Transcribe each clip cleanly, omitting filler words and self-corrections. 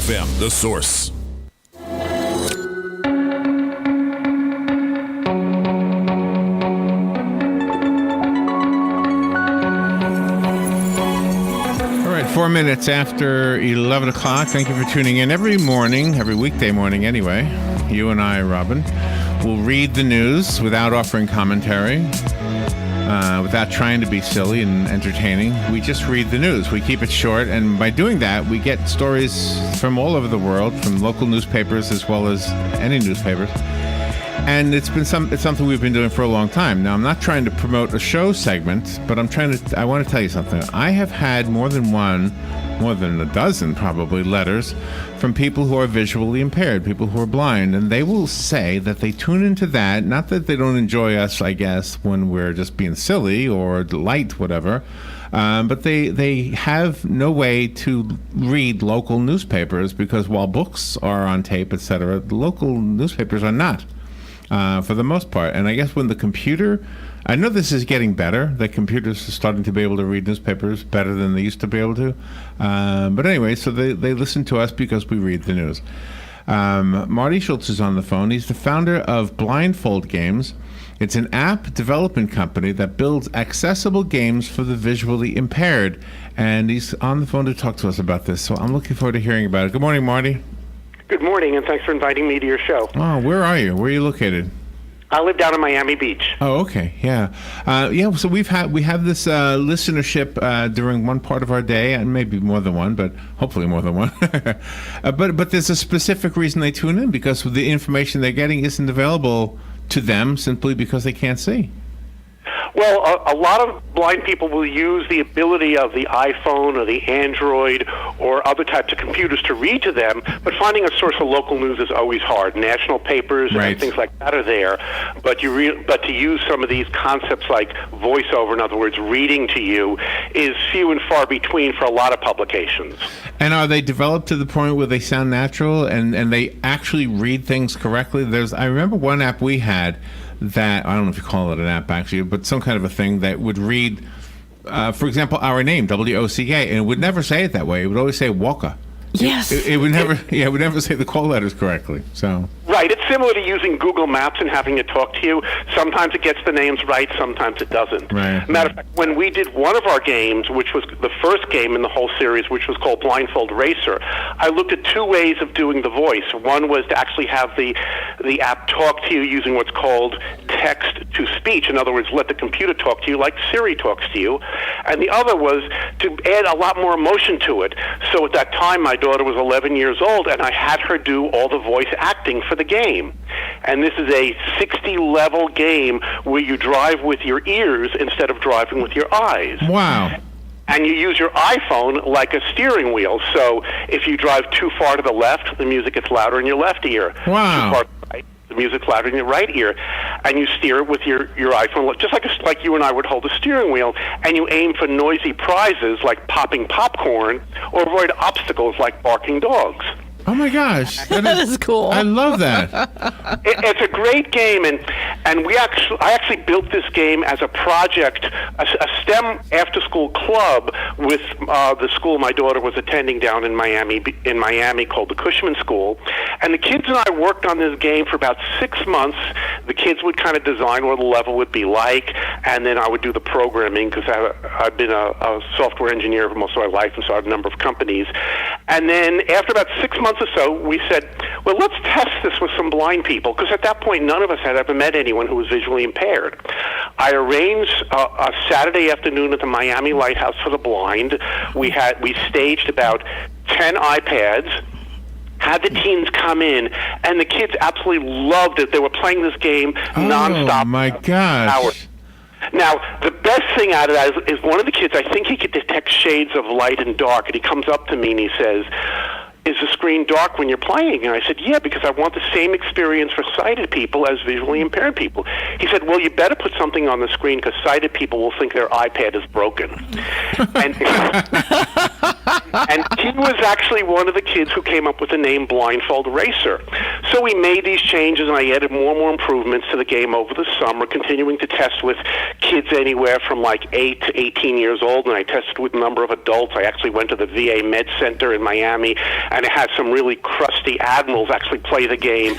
FM, The Source. All right, 4 minutes after 11 o'clock. Thank you for tuning in every morning, every weekday morning anyway. You and I, Robin, will read the news without offering commentary, without trying to be silly and entertaining. We just read the news. We keep it short, and by doing that, we get stories from all over the world, from local newspapers as well as any newspapers. And it's something we've been doing for a long time. Now, I'm not trying to promote a show segment, but I want to tell you something. I have had more than a dozen probably letters from people who are visually impaired, people who are blind, and they will say that they tune into that, not that they don't enjoy us, I guess, when we're just being silly or light, whatever, but they have no way to read local newspapers because while books are on tape, etc., the local newspapers are not. For the most part. And I guess when the computer, I know this is getting better, that computers are starting to be able to read newspapers better than they used to be able to. But anyway, so they listen to us because we read the news. Marty Schultz is on the phone. He's the founder of Blindfold Games. It's an app development company that builds accessible games for the visually impaired. And he's on the phone to talk to us about this. So I'm looking forward to hearing about it. Good morning, Marty. Good morning, and thanks for inviting me to your show. Oh, where are you? Where are you located? I live down in Miami Beach. Oh, okay, yeah. So we have this listenership during one part of our day, and maybe more than one, but hopefully more than one. But there's a specific reason they tune in, because the information they're getting isn't available to them simply because they can't see. Well, a lot of blind people will use the ability of the iPhone or the Android or other types of computers to read to them, but finding a source of local news is always hard. National papers and things like that are there, but to use some of these concepts like voiceover, in other words, reading to you, is few and far between for a lot of publications. And are they developed to the point where they sound natural and they actually read things correctly? I remember one app we had that, I don't know if you call it an app actually, but some kind of a thing that would read, for example, our name, WOCA, and it would never say it that way. It would always say Walker. Yes. It would never, it would never say the call letters correctly. So. Right. It's similar to using Google Maps and having it talk to you. Sometimes it gets the names right, sometimes it doesn't. Right. Matter of fact, when we did one of our games, which was the first game in the whole series, which was called Blindfold Racer, I looked at two ways of doing the voice. One was to actually have the app talk to you using what's called text-to-speech. In other words, let the computer talk to you like Siri talks to you. And the other was to add a lot more emotion to it. So at that time, my daughter was 11 years old, and I had her do all the voice acting for the game. And this is a 60-level game where you drive with your ears instead of driving with your eyes. Wow. And you use your iPhone like a steering wheel. So if you drive too far to the left, the music gets louder in your left ear. Wow. Too far to the right, the music's louder in your right ear. And you steer it with your iPhone, just like you and I would hold a steering wheel, and you aim for noisy prizes like popping popcorn or avoid obstacles like barking dogs. Oh my gosh, that is cool. I love that. It's a great game, and I actually built this game as a project, a STEM after-school club with the school my daughter was attending down in Miami called the Cushman School, and the kids and I worked on this game for about 6 months. The kids would kind of design what the level would be like, and then I would do the programming because I've been a software engineer for most of my life, and so I have a number of companies. And then after about 6 months or so, we said, well, let's test this with some blind people, because at that point, none of us had ever met anyone who was visually impaired. I arranged a Saturday afternoon at the Miami Lighthouse for the blind. We staged about 10 iPads, had the teens come in, and the kids absolutely loved it. They were playing this game nonstop. Oh, my gosh. Hours. Now, the best thing out of that is one of the kids, I think he could detect shades of light and dark, and he comes up to me and he says, is the screen dark when you're playing? And I said, yeah, because I want the same experience for sighted people as visually impaired people. He said, well, you better put something on the screen because sighted people will think their iPad is broken. And And he was actually one of the kids who came up with the name Blindfold Racer. So we made these changes, and I added more and more improvements to the game over the summer, continuing to test with kids anywhere from like 8 to 18 years old, and I tested with a number of adults. I actually went to the VA Med Center in Miami, and it had some really crusty admirals actually play the game.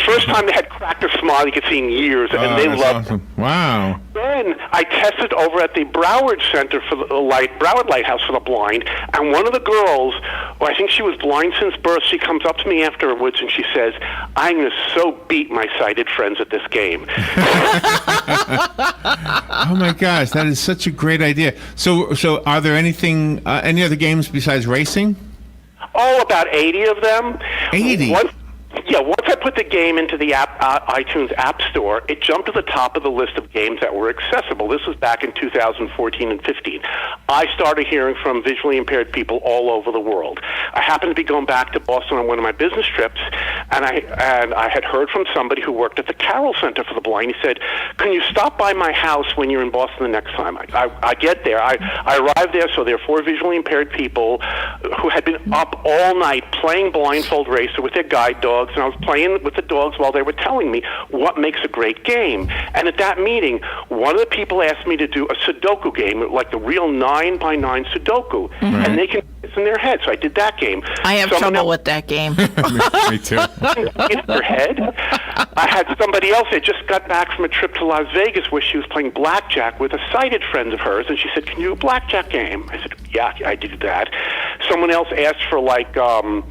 First time they had cracked a smile you could see in years, and they loved awesome. Wow. Then I tested over at the Broward Center for the Broward Lighthouse for the Blind, and one of the girls, I think she was blind since birth, she comes up to me afterwards and she says, "I'm going to so beat my sighted friends at this game." Oh my gosh, that is such a great idea. So are there any other games besides racing? Oh, about 80 of them. 80? Once I put the game into the iTunes App Store, it jumped to the top of the list of games that were accessible. This was back in 2014 and 15. I started hearing from visually impaired people all over the world. I happened to be going back to Boston on one of my business trips, and I had heard from somebody who worked at the Carroll Center for the Blind. He said, "Can you stop by my house when you're in Boston the next time?" I get there. I arrived there, so there are 4 visually impaired people who had been up all night playing Blindfold Racer with their guide dogs, and I was playing with the dogs while they were telling me what makes a great game. And at that meeting, one of the people asked me to do a Sudoku game, like the real 9x9 Sudoku, and they can it's in their head. So I did that game. I have trouble with that game. Me too. In their head. I had somebody else that just got back from a trip to Las Vegas where she was playing blackjack with a sighted friend of hers, and she said, "Can you do a blackjack game?" I said, "Yeah, I did that." Someone else asked for like a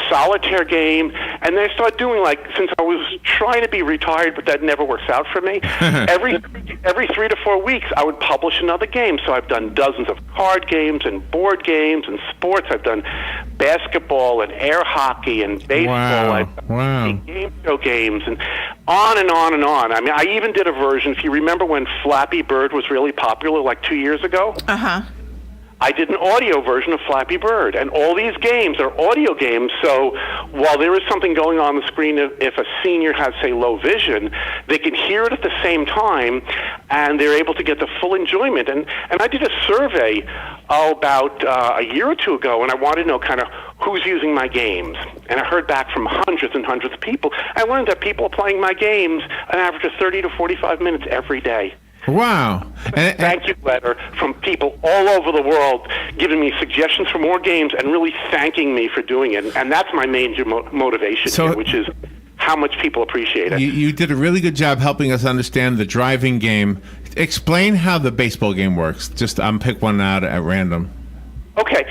solitaire game, and then I started doing since I was trying to be retired, but that never works out for me. every 3 to 4 weeks, I would publish another game. So I've done dozens of card games and board games and sports. I've done basketball and air hockey and baseball. I've done game show games and on and on and on. I mean, I even did a version. If you remember when Flappy Bird was really popular, like 2 years ago. I did an audio version of Flappy Bird, and all these games are audio games, so while there is something going on the screen, if a senior has, say, low vision, they can hear it at the same time, and they're able to get the full enjoyment. And I did a survey about a year or two ago, and I wanted to know kind of who's using my games. And I heard back from hundreds and hundreds of people. I learned that people are playing my games an average of 30 to 45 minutes every day. Wow. Thank you letter from people all over the world giving me suggestions for more games and really thanking me for doing it. And that's my major motivation here, which is how much people appreciate it. You did a really good job helping us understand the driving game. Explain how the baseball game works. Just pick one out at random. Okay,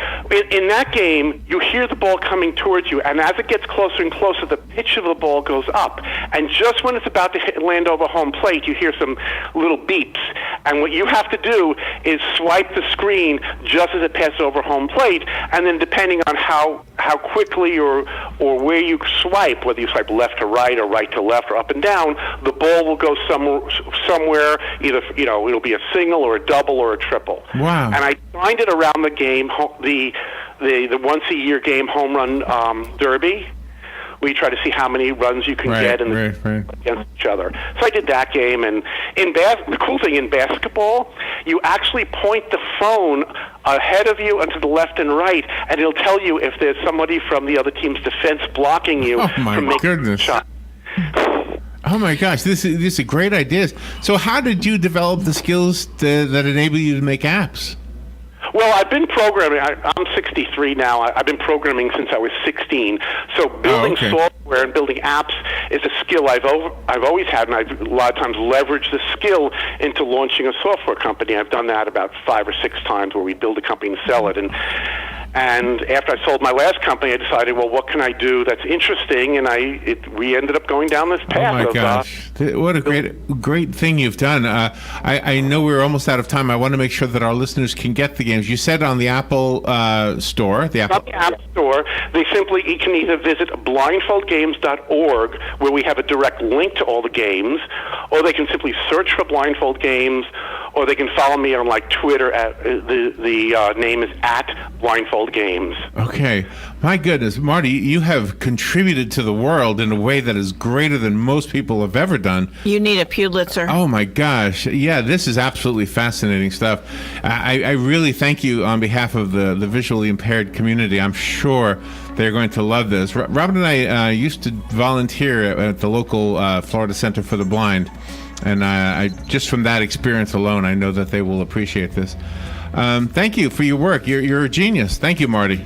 in that game, you hear the ball coming towards you, and as it gets closer and closer, the pitch of the ball goes up. And just when it's about to land over home plate, you hear some little beeps. And what you have to do is swipe the screen just as it passes over home plate, and then depending on how quickly or where you swipe, whether you swipe left to right or right to left or up and down, the ball will go somewhere, either, it'll be a single or a double or a triple. Wow. And I designed it around the game, the once-a-year game home run derby. We try to see how many runs you can get against each other. So I did that game, and the cool thing in basketball, you actually point the phone ahead of you and to the left and right, and it'll tell you if there's somebody from the other team's defense blocking you from making a shot. Oh my gosh, these are great ideas. So how did you develop the skills that enable you to make apps? Well, I've been programming. I'm 63 now. I've been programming since I was 16. So building software and building apps is a skill I've always had, and I've a lot of times leveraged the skill into launching a software company. I've done that about 5 or 6 times, where we build a company and sell it. And after I sold my last company, I decided, well, what can I do that's interesting? And we ended up going down this path. Oh my gosh! What a great thing you've done. I know we're almost out of time. I want to make sure that our listeners can get the games. You said on the Apple Store. On the App Store, they can either visit blindfoldgames.org, where we have a direct link to all the games, or they can simply search for Blindfold Games, or they can follow me on like Twitter. At the name is @Blindfold Games. Okay. My goodness, Marty, you have contributed to the world in a way that is greater than most people have ever done. You need a Pulitzer. Oh my gosh. Yeah, this is absolutely fascinating stuff. I really thank you on behalf of the visually impaired community. I'm sure they're going to love this. Robin and I used to volunteer at the local Florida Center for the Blind. And I just from that experience alone, I know that they will appreciate this. Thank you for your work. You're a genius. Thank you, Marty.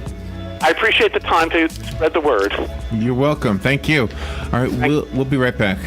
I appreciate the time to spread the word. You're welcome. Thank you. All right, we'll be right back.